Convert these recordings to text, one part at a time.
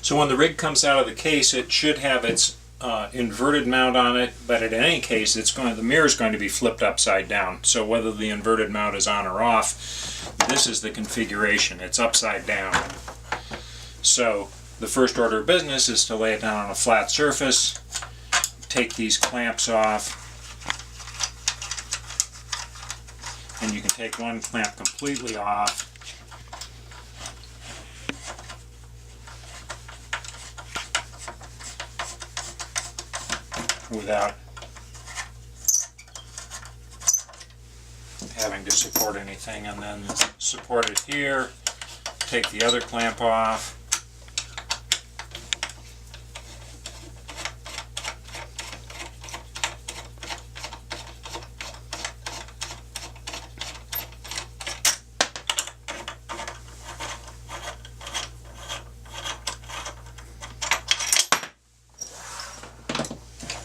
So when the rig comes out of the case, it should have its inverted mount on it, but in any case, the mirror is going to be flipped upside down. So whether the inverted mount is on or off, this is the configuration. It's upside down. So the first order of business is to lay it down on a flat surface, take these clamps off, and you can take one clamp completely off. Without having to support anything, and then support it here, take the other clamp off,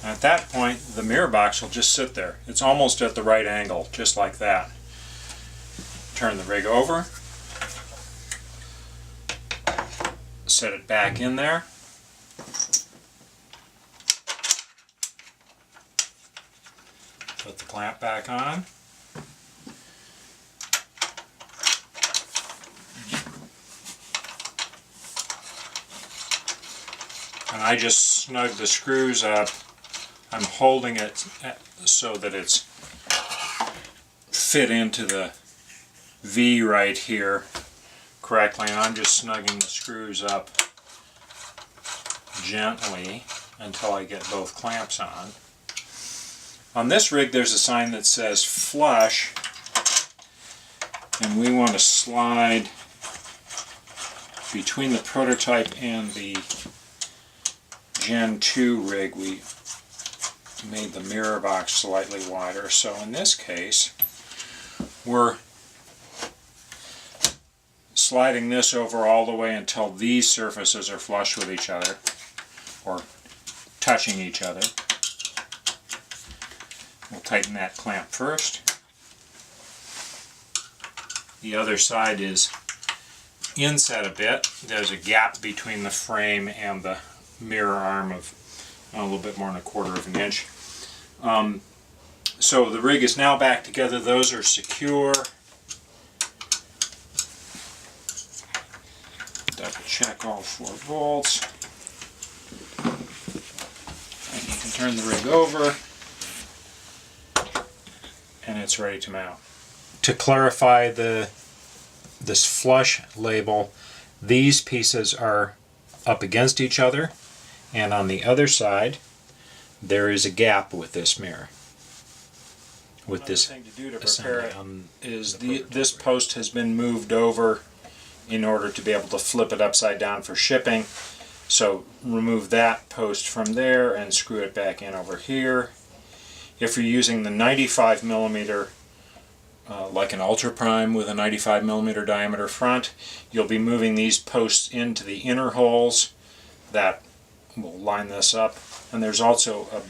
at that point, the mirror box will just sit there. It's almost at the right angle, just like that. Turn the rig over, set it back in there, put the clamp back on, and I just snug the screws up. I'm holding it so that it's fit into the V right here correctly, and I'm just snugging the screws up gently until I get both clamps on. On this rig there's a sign that says flush, and we want to slide between the prototype and the Gen 2 rig. We made the mirror box slightly wider, so in this case we're sliding this over all the way until these surfaces are flush with each other, or touching each other. We'll tighten that clamp first. The other side is inset a bit. There's a gap between the frame and the mirror arm of a little bit more than 1/4 of an inch. So the rig is now back together. Those are secure. Double check all 4 bolts. And you can turn the rig over, and it's ready to mount. To clarify this flush label, these pieces are up against each other, and on the other side there is a gap with this mirror. With this thing to do to prepare it is this post has been moved over in order to be able to flip it upside down for shipping. So remove that post from there and screw it back in over here. If you're using the 95mm, like an Ultra Prime with a 95mm diameter front, you'll be moving these posts into the inner holes that will line this up. And there's also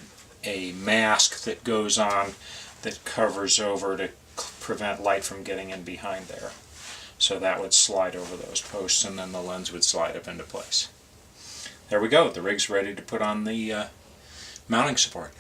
a mask that goes on that covers over to prevent light from getting in behind there. So that would slide over those posts, and then the lens would slide up into place. There we go. The rig's ready to put on the mounting support.